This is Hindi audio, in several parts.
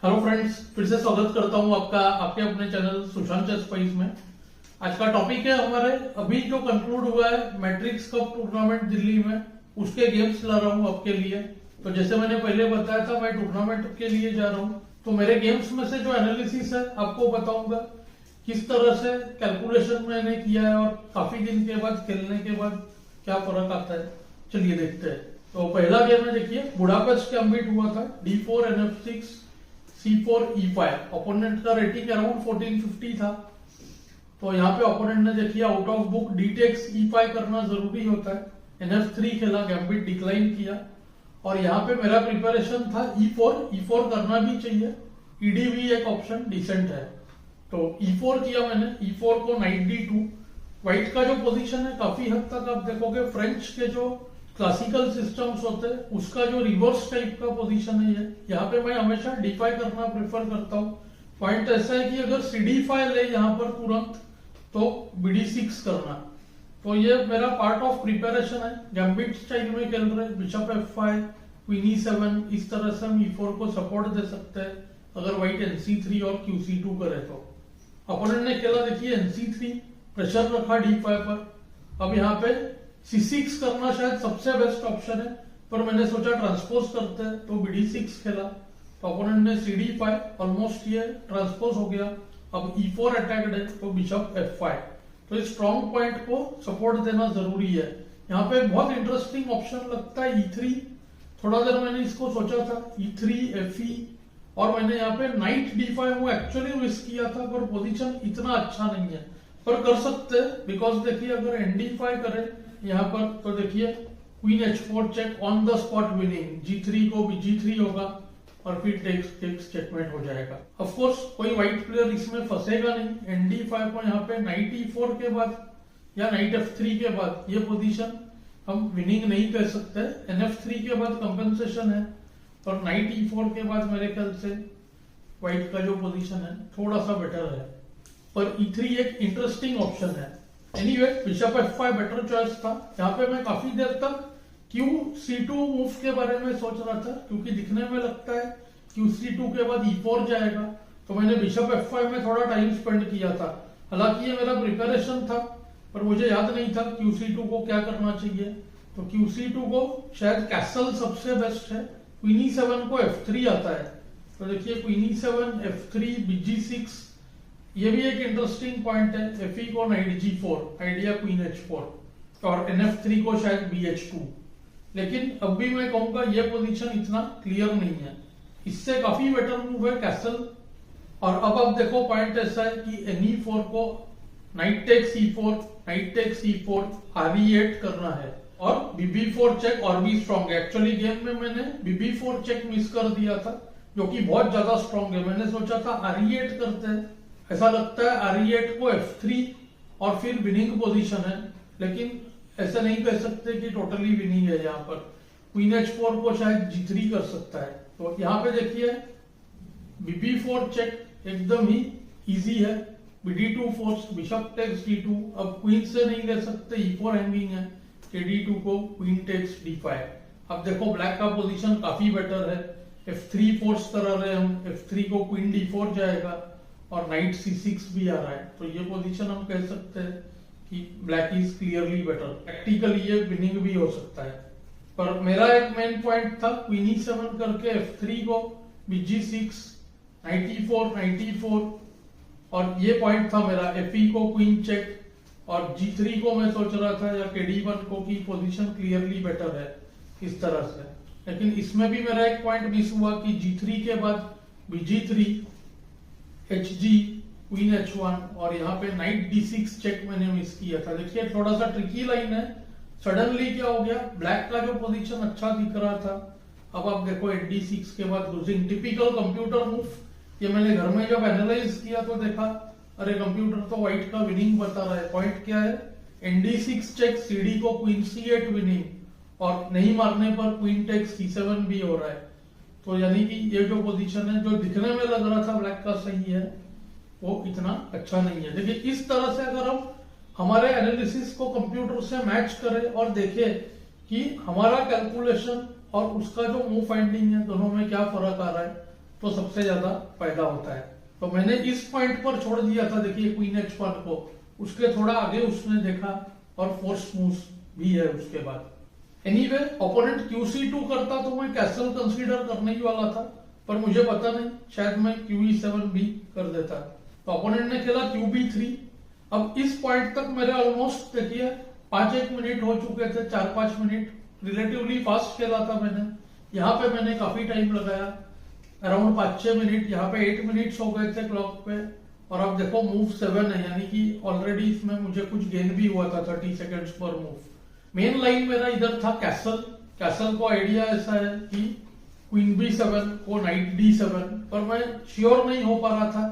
हेलो फ्रेंड्स, फिर से स्वागत करता हूं आपका आपके अपने चैनल सुशांत चेस स्पाइस में। आज का टॉपिक है हमारे अभी जो कंक्लूड हुआ है मैट्रिक्स कप टूर्नामेंट दिल्ली में, उसके गेम्स ला रहा हूं आपके लिए। तो जैसे मैंने पहले बताया था, मैं टूर्नामेंट के लिए जा रहा हूं, तो मेरे गेम्स में से जो एनालिसिस है आपको बताऊंगा किस तरह से कैलकुलेशन मैंने किया है और काफी दिन के बाद खेलने के बाद क्या फर्क आता है। चलिए देखते हैं। तो पहला गेम है, देखिए बुडापेस्ट गैम्बिट हुआ था, D4 NF6 C4 E5। Opponent का रेटिंग अराउंड 1450 था। तो यहाँ पे ओपोनेंट ने देखिए out of book D takes E5 करना जरूरी होता है। NF3 खेला, गैम्बिट डिक्लाइन किया और यहाँ पे मेरा प्रिपरेशन था E4 करना भी चाहिए। EDV एक ऑप्शन डिसेंट है, तो E4 किया मैंने। E4 को नाइट D2। व्हाइट का जो पोजीशन है काफी हद तक आप देखोगे फ्रेंच के जो क्लासिकल सिस्टम्स होते हैं उसका जो रिवर्स टाइप का पोजीशन है ये। यहाँ पे मैं हमेशा D5 करना प्रेफर करता हूँ। पॉइंट ऐसा है कि अगर CD5 ले यहाँ पर तुरंत तो BD6 करना। तो ये मेरा पार्ट ऑफ प्रिपरेशन है। गैम्बिट स्टाइल में खेल रहे, बिशप F5 क्वीन E7, इस तरह से हम E4 को सपोर्ट दे सकते हैं अगर व्हाइट NC3 और QC2 करे तो। अपोनेंट ने खेला देखिए NC3, प्रेशर रखा D5 पर। अब यहाँ पे C6 करना शायद सबसे बेस्ट ऑप्शन है, पर मैंने सोचा ट्रांसपोज करते हैं तो BD6 खेला। तो अपोनेंट ने CD5, ऑलमोस्ट ये ट्रांसपोज हो गया। अब E4 अटैक्ड है तो बिशप F5। तो इस स्ट्रॉन्ग पॉइंट को सपोर्ट देना जरूरी है। यहाँ पे बहुत इंटरेस्टिंग ऑप्शन लगता है E3। थोड़ा देर मैंने इसको सोचा था, E3 FE, और मैंने यहाँ पे नाइट D5 वो एक्चुअली मिस किया था, पर पोजीशन इतना अच्छा नहीं है, पर कर सकते हैं। बिकॉज देखिए अगर ND5 करे यहाँ पर तो देखिए queen H4 check, on the spot winning. G3 को भी G3 होगा और फिर टेक्स चेकमेट हो जाएगा। ऑफ कोर्स कोई व्हाइट प्लेयर इसमें फंसेगा नहीं। ND5 को यहाँ पे नाइट E4 के बाद या नाइट F3 के बाद ये पोजीशन हम विनिंग नहीं कह सकते। NF3 के बाद कंपेंसेशन है और नाइट E4 के बाद मेरे ख्याल से व्हाइट का जो पोजीशन है थोड़ा सा बेटर है, पर E3 एक इंटरेस्टिंग ऑप्शन है। Anyway bishop F5 better choice था। यहाँ पे मैं काफी देर तक QC2 मूव के बारे में सोच रहा था, क्योंकि दिखने में लगता है QC2 के बाद E4 जाएगा, तो मैंने बिशप F5 में थोड़ा टाइम स्पेंड किया था। हालांकि ये मेरा प्रिपरेशन था, पर मुझे याद नहीं था QC2 को क्या करना चाहिए। तो QC2 को शायद कैसल सबसे बेस्ट है। क्वीन E7 को F3 आता है, तो देखिए क्वीन E7 F3 BG6, ये भी एक इंटरेस्टिंग पॉइंट है। FE को night G4, idea queen H4, और NF3 को शायद BH2। लेकिन अब भी मैं कहूंगा ये पोजीशन इतना क्लियर नहीं है, इससे काफी बेटर मूव है कैसल। और अब आप देखो पॉइंट ऐसा है कि NE4 को knight takes E4, knight takes E4, RE8 करना है और BB4 चेक और भी स्ट्रॉन्ग है। एक्चुअली गेम में मैंने BB4 चेक मिस कर दिया था, जो कि बहुत ज्यादा स्ट्रॉन्ग है। मैंने सोचा था RE8 करते हैं, ऐसा लगता है RE8 को F3 और फिर विनिंग पोजीशन है, लेकिन ऐसा नहीं कह सकते कि टोटली विनिंग है। यहाँ पर क्वीन H4 को शायद G3 कर सकता है। तो यहाँ पे देखिए BB4 चेक एकदम ही इजी है। BD2 force, bishop takes D2। अब क्वीन से नहीं ले सकते, E4 हैंगिंग है। KD2 को क्वीन टेक्स D5। अब देखो ब्लैक का पोजीशन काफी बेटर है। F3 फोर्स करा रहे हम, F3 को क्वीन D4 जाएगा और नाइट C6 भी आ रहा है। तो ये पोजीशन हम कह सकते हैं कि black is clearly better. Practically ये विनिंग भी हो सकता है, पर मेरा एक मेन पॉइंट था क्वीन E7 करके F3 को BG6, नाइट E4, और ये पॉइंट था मेरा। FE को क्वीन चेक और G3 को मैं सोच रहा था या KD1 को की पोजीशन क्लियरली बेटर है इस तरह से। लेकिन इसमें भी मेरा एक पॉइंट मिस हुआ कि G3 के बाद BG3, HG, क्वीन H1 और यहाँ पे नाइट D6 चेक मैंने मिस किया था। देखिए थोड़ा सा ट्रिकी लाइन है। सडनली क्या हो गया, ब्लैक का जो पोजीशन अच्छा दिख रहा था, अब आप देखो ND6 के बाद लूजिंग। Typical computer move. ये मैंने घर में जब एनालाइज किया तो देखा, अरे कंप्यूटर तो व्हाइट का विनिंग बता रहा है। पॉइंट क्या है, ND6 चेक, CD को क्वीन C8 विनिंग, और नहीं मारने पर क्वीन टेक्स C7 भी हो रहा है। तो यानी कि ये जो पोजीशन है, जो दिखने में लग रहा था ब्लैक का सही है, वो इतना अच्छा नहीं है। देखिए इस तरह से अगर हम हमारे एनालिसिस को कंप्यूटर से मैच करें और देखें कि हमारा कैलकुलेशन और उसका जो मूव फाइंडिंग है दोनों में क्या फर्क आ रहा है, तो सबसे ज्यादा फायदा होता है। तो मैंने इस पॉइंट पर छोड़ दिया था, देखिए क्वीन H1 को, उसके थोड़ा आगे उसने देखा और फोर्स मूव भी है उसके बाद। एनीवे ओपोनेंट QC2 करता तो मैं कैसल कंसीडर करने ही वाला था, पर मुझे पता नहीं, शायद मैं QE7 भी कर देता। तो ओपोनेंट ने खेला QB3। अब इस पॉइंट तक मेरे ऑलमोस्ट देखिए 5-1 मिनट हो चुके थे, 4-5 मिनट, रिलेटिवली फास्ट खेला था मैंने। यहाँ पे मैंने काफी टाइम लगाया, अराउंड 5-6 मिनट, यहाँ पे 8 मिनट्स हो गए थे क्लॉक पे। और अब देखो मूव 7 है, यानी कि ऑलरेडी इसमें मुझे कुछ गेन भी हुआ था 30 सेकेंड्स पर मूव। मेन लाइन मेरा इधर था कैसल। कैसल को आइडिया ऐसा है कि क्वीन B7 को नाइट D7, पर मैं श्योर नहीं हो पा रहा था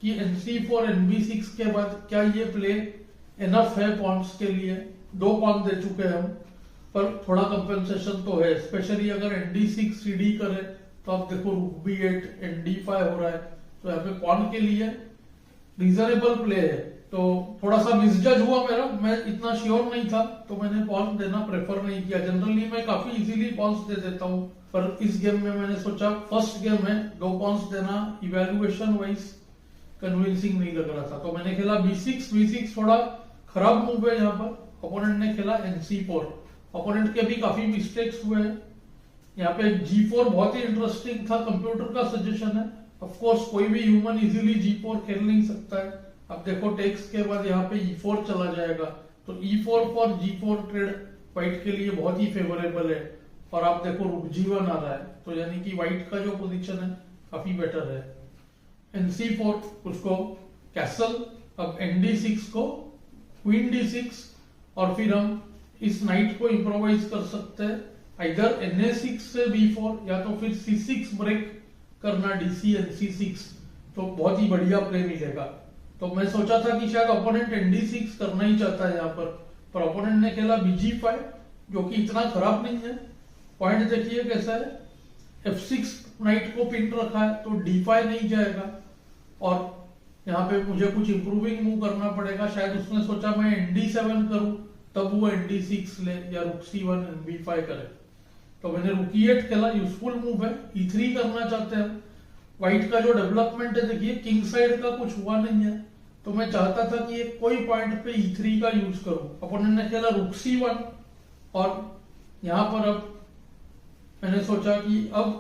कि NC4 NB6 के बाद क्या ये प्ले इनफ है पॉन्स के लिए। 2 पॉन दे चुके हैं हम, पर थोड़ा कंपेंसेशन तो है, स्पेशली अगर ND6 CD करे तो आप देखो रूक B8 ND5 हो रहा है, तो यहाँ पे पॉन के लिए रीजनेबल प्ले है। तो थोड़ा सा मिसजज हुआ मेरा, मैं इतना श्योर नहीं था, तो मैंने पॉन देना प्रेफर नहीं किया। जनरली मैं काफी इजीली पॉन्स दे देता हूँ, पर इस गेम में मैंने सोचा फर्स्ट गेम है, 2 पॉन्स देना इवेल्युएशन वाइज कन्विंसिंग नहीं लग रहा था, तो मैंने खेला B6। B6 थोड़ा खराब मूव है यहाँ पर। ओपोनेंट ने खेला NC4। ओपोनेंट के भी काफी मिस्टेक्स हुए हैं। यहाँ पे G4 बहुत ही इंटरेस्टिंग था, कंप्यूटर का सजेशन है। ऑफ कोर्स कोई भी ह्यूमन इजीली G4 खेल नहीं सकता है। अब देखो टेक्स के बाद यहाँ पे E4 चला जाएगा, तो E4 for G4 trade white के लिए बहुत ही फेवरेबल है। और आप देखो रुक G1 आ रहा है, तो यानी कि व्हाइट का जो पोजीशन है काफी बेटर है। NC4 उसको कैसल, अब ND6 को क्वीन D6, और फिर हम इस नाइट को इम्प्रोवाइज कर सकते हैं इधर NA6 से B4, या तो फिर C6 ब्रेक करना DC NC6, तो बहुत ही बढ़िया प्ले मिलेगा। तो मैं सोचा था कि शायद ओपोनेंट ND6 करना ही चाहता है यहाँ पर ओपोनेंट ने खेला BG5, जो कि इतना खराब नहीं है। पॉइंट देखिए कैसा है, F6 नाइट को पिन रखा है, तो D5 नहीं जाएगा, और यहाँ पे मुझे कुछ इंप्रूविंग मूव करना पड़ेगा। शायद उसने सोचा मैं ND7 करूं, तब वो ND6 ले, या रुक C1 NB5 करे। तो मैंने रुक E8 खेला, यूजफुल मूव है। E3 करना चाहते हैं। व्हाइट का जो डेवलपमेंट है देखिए, किंग साइड का कुछ हुआ नहीं है, तो मैं चाहता था कि एक कोई पॉइंट पे E3 का यूज करूं। ओपोनेंट ने खेला रुक C1, और यहां पर अब मैंने सोचा कि अब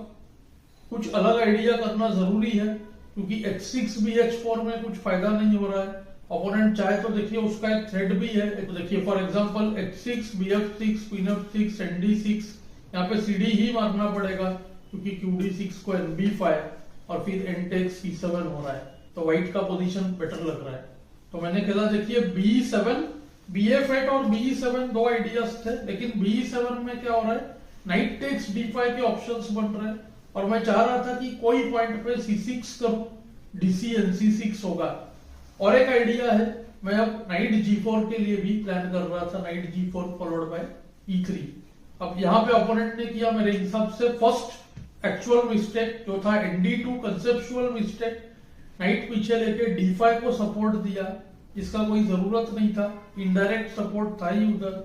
कुछ अलग आइडिया करना जरूरी है, क्योंकि H6 भी H4 में कुछ फायदा नहीं हो रहा है। ओपोनेंट चाहे तो देखिए उसका एक थ्रेड भी है, तो देखिए for example H6 BF6 queen F6 ND6, यहाँ पे CD ही मारना पड़ेगा, क्योंकि QD6 को NB5 और फिर N takes C7 हो रहा है, तो व्हाइट का पोजीशन बेटर लग रहा है। तो मैंने खेला देखिए B7, BF8 और B7 दो आइडियाज थे, लेकिन B7 में क्या हो रहा है, नाइट टेक्स D5 के ऑप्शंस बन रहे हैं, और मैं चाह रहा था कि कोई पॉइंट पे C6 करूं, DC NC6 होगा। और एक आइडिया है, मैं अब नाइट G4 के लिए भी प्लान कर रहा था, night G4 followed by E3। अब यहाँ पे ओपोनेंट ने किया मेरे हिसाब से फर्स्ट एक्चुअल मिस्टेक, जो था ND2 कंसेप्चुअल मिस्टेक। नाइट पीछे लेके D5 को सपोर्ट दिया, जिसका कोई जरूरत नहीं था, इनडायरेक्ट सपोर्ट था ही उधर।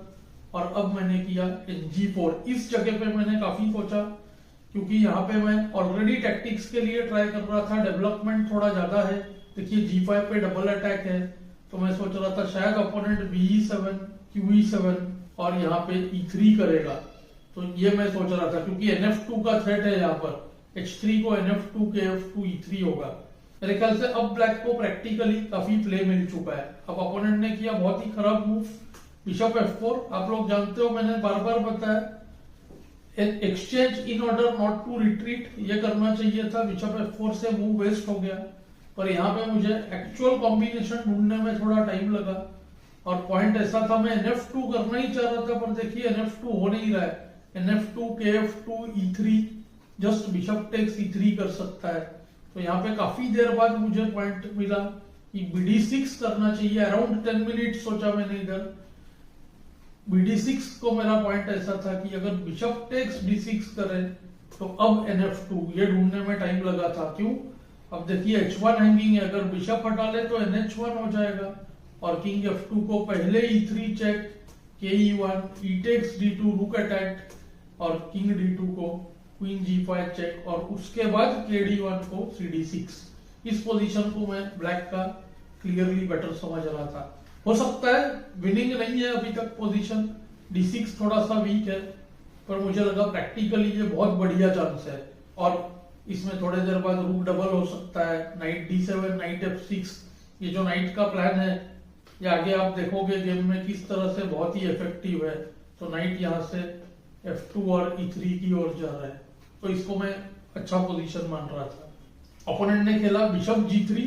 और अब मैंने किया G4। इस जगह पे मैंने काफी सोचा, क्योंकि यहाँ पे मैं ऑलरेडी टैक्टिक्स के लिए ट्राई कर रहा था, डेवलपमेंट थोड़ा ज्यादा है। देखिए G5 पे डबल अटैक है, तो मैं सोच रहा था शायद ओपोनेंट BE7 QE7 और यहाँ पे E3 करेगा, तो ये मैं सोच रहा था, क्योंकि NF2 का थ्रेट है यहाँ पर, H3 को NF2 KF2 E3 होगा। मेरे ख्याल से अब ब्लैक को प्रैक्टिकली काफी प्ले मिल चुका है। अब ओपोनेंट ने किया बहुत ही खराब मूव, बिशप F4। आप लोग जानते हो मैंने बार बार बताया, exchange in order not to retreat, ये करना चाहिए था। बिशप F4 से मूव वेस्ट हो गया, पर यहाँ पे मुझे एक्चुअल कॉम्बिनेशन ढूंढने में थोड़ा टाइम लगा, और पॉइंट ऐसा था मैं NF2 करना ही चाह रहा था, पर देखिए NF2 हो नहीं रहा है। NF2 KF2 E3, just bishop takes E3 कर सकता है। तो यहाँ पे काफी देर बाद मुझे पॉइंट मिला कि BD6 करना चाहिए। अराउंड 10 मिनट सोचा मैंने इधर। BD6 को मेरा पॉइंट ऐसा था कि अगर बिशप टेक्स D6 करे तो अब NF2, ये ढूंढने में टाइम लगा था। क्यों? अब देखिए H1 हैंगिंग है, अगर बिशप हटा ले तो NH1 हो जाएगा, और किंग F2 को पहले E3 check, KE1, E takes D2 रुक अटैक, और किंग D2 को क्वीन G5 चेक और उसके बाद KD1 को CD6। इस पोजीशन को मैं ब्लैक का क्लियरली बेटर समझ रहा था। हो सकता है विनिंग नहीं है अभी तक पोजीशन, D6 थोड़ा सा वीक है, पर मुझे लगा प्रैक्टिकली ये बहुत बढ़िया चांस है और इसमें थोड़ी देर बाद रूक डबल हो सकता है, नाइट D7, नाइट F6। ये जो नाइट का प्लान है ये आगे आप देखोगे गेम में किस तरह से बहुत ही इफेक्टिव है। तो नाइट यहाँ से F2 और E3 की ओर जा रहा है, तो इसको मैं अच्छा पोजीशन मान रहा था। ओपोनेंट ने खेला बिशप G3,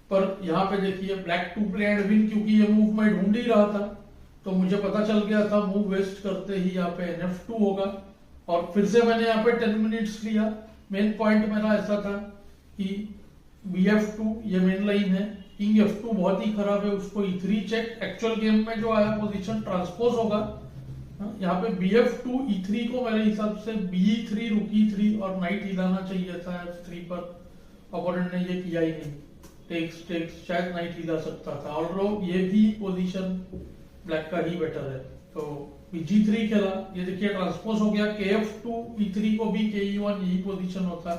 पर यहाँ पे देखिए ब्लैक 2 प्ले एंड विन, क्योंकि ये मूव मैं ढूंढ ही रहा था तो मुझे पता चल गया था मूव वेस्ट करते ही यहाँ पे NF2 होगा और फिर से मैंने यहाँ पे 10 मिनट्स लिया। मेन पॉइंट मेरा ऐसा था कि BF2 ये मेन लाइन है, किंग F2 बहुत ही खराब है, उसको E3 चेक। एक्चुअल गेम में जो आया पोजीशन ट्रांसपोज होगा, यहाँ पे BF2 E3 को मेरे हिसाब से BE3 रुक E3 और नाइट हिलाना चाहिए था F3 पर। ओपोनेंट ने ये किया ही नहीं, टेक्स टेक्स, शायद नाइट हिला सकता था। ऑलराउंड ये भी पोजीशन ब्लैक का ही बेटर है, तो G3 खेला, ये देखिए ट्रांसपोज हो गया। KF2 E3 को भी KE1 यही पोजीशन होता,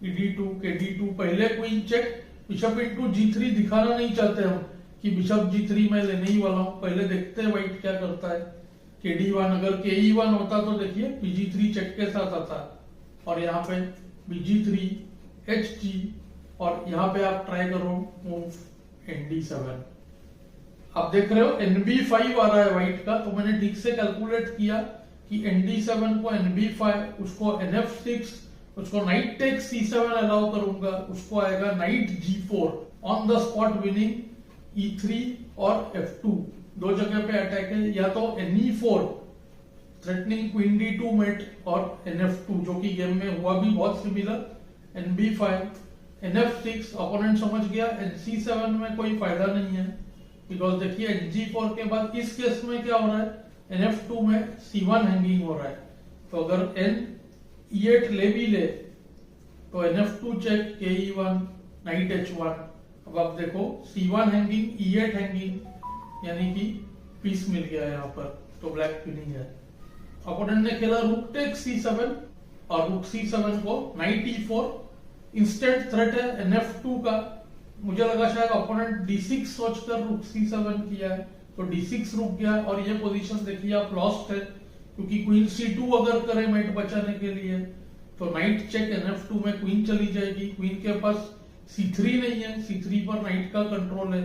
ED2 KD2, पहले queen check, bishop into G3 दिखाना नहीं चाहते हम कि बिशप G3 मैं लेने ही वाला हूं, पहले देखते हैं व्हाइट क्या करता है। KD1, अगर KE1 होता तो देखिए BG3 चेक के साथ आता और यहाँ पे BG3 HG और यहाँ पे आप ट्राई करो मूव ND7। आप देख रहे हो NB5 आ रहा है व्हाइट का, तो मैंने ठीक से कैलकुलेट किया कि ND7 को NB5, उसको NF6, उसको नाइट टेक C7 अलाउ करूंगा, उसको आएगा night G4 on the spot winning E3 और F2 दो जगह पे अटैक है, या तो NE4 threatening queen D2 met और NF2 जो कि गेम में हुआ भी बहुत सिमिलर, NB5 NF6 ओपोनेंट समझ गया NC7 में कोई फायदा नहीं है, बिकॉज देखिए NG4 के बाद इस केस में क्या हो रहा है, NF2 में C1 हैंगिंग हो रहा है, तो अगर E8 ले भी ले तो NF2 check KE1 night H1। अब आप देखो C1 हैंगिंग E8 हैंगिंग, यानी कि पीस मिल गया यहाँ पर, तो ब्लैक विनिंग है। ओपोनेंट ने खेला रूक टेक C7 और रूक C7 को नाइट E4, इंस्टेंट थ्रेट है NF2 का। मुझे लगा शायद ओपोनेंट D6 सोचकर रूक C7 किया है, तो D6 रुक गया और ये पोजीशन देखिए आप लॉस्ट है, क्योंकि क्वीन C2 अगर करे मेट बचाने के लिए तो नाइट चेक NF2 में क्वीन चली जाएगी। क्वीन के पास C3 नहीं है, C3 पर नाइट का कंट्रोल है,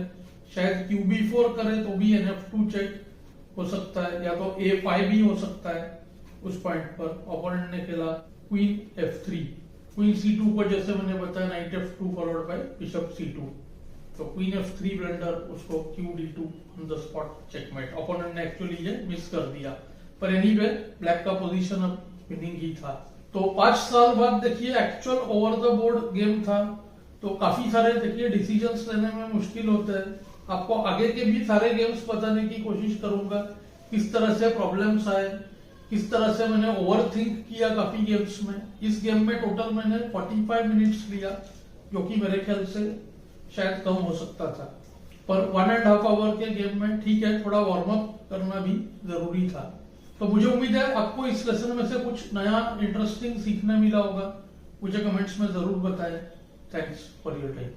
शायद QB4 करे तो भी NF2 चेक हो सकता है, या तो A5 भी हो सकता है। उस पॉइंट पर ओपोनेंट ने खेला क्वीन F3, क्वीन C2 को जैसे मैंने बताया night F2 followed by bishop C2, तो क्वीन F3 ब्लंडर, उसको QD2 on the spot checkmate. Opponent ने एक्चुअली ये मिस कर दिया, पर एनीवे ब्लैक का पोजीशन अब विनिंग ही था। तो 5 साल बाद देखिए actual over the board game था, तो काफी सारे देखिए डिसीजंस लेने में मुश्किल होते हैं। आपको आगे के भी सारे गेम्स बताने की कोशिश करूंगा, किस तरह से प्रॉब्लम्स आए, किस तरह से मैंने ओवरथिंक किया काफी गेम्स में। इस गेम में टोटल मैंने 45 मिनट्स लिया, जो कि मेरे ख्याल से शायद कम हो सकता था, पर 1.5 आवर के गेम में ठीक है, थोड़ा वार्म अप करना भी जरूरी था। तो मुझे उम्मीद है आपको इस लेसन में से कुछ नया इंटरेस्टिंग सीखने मिला होगा। मुझे कमेंट्स में जरूर बताएं। Thanks for your time.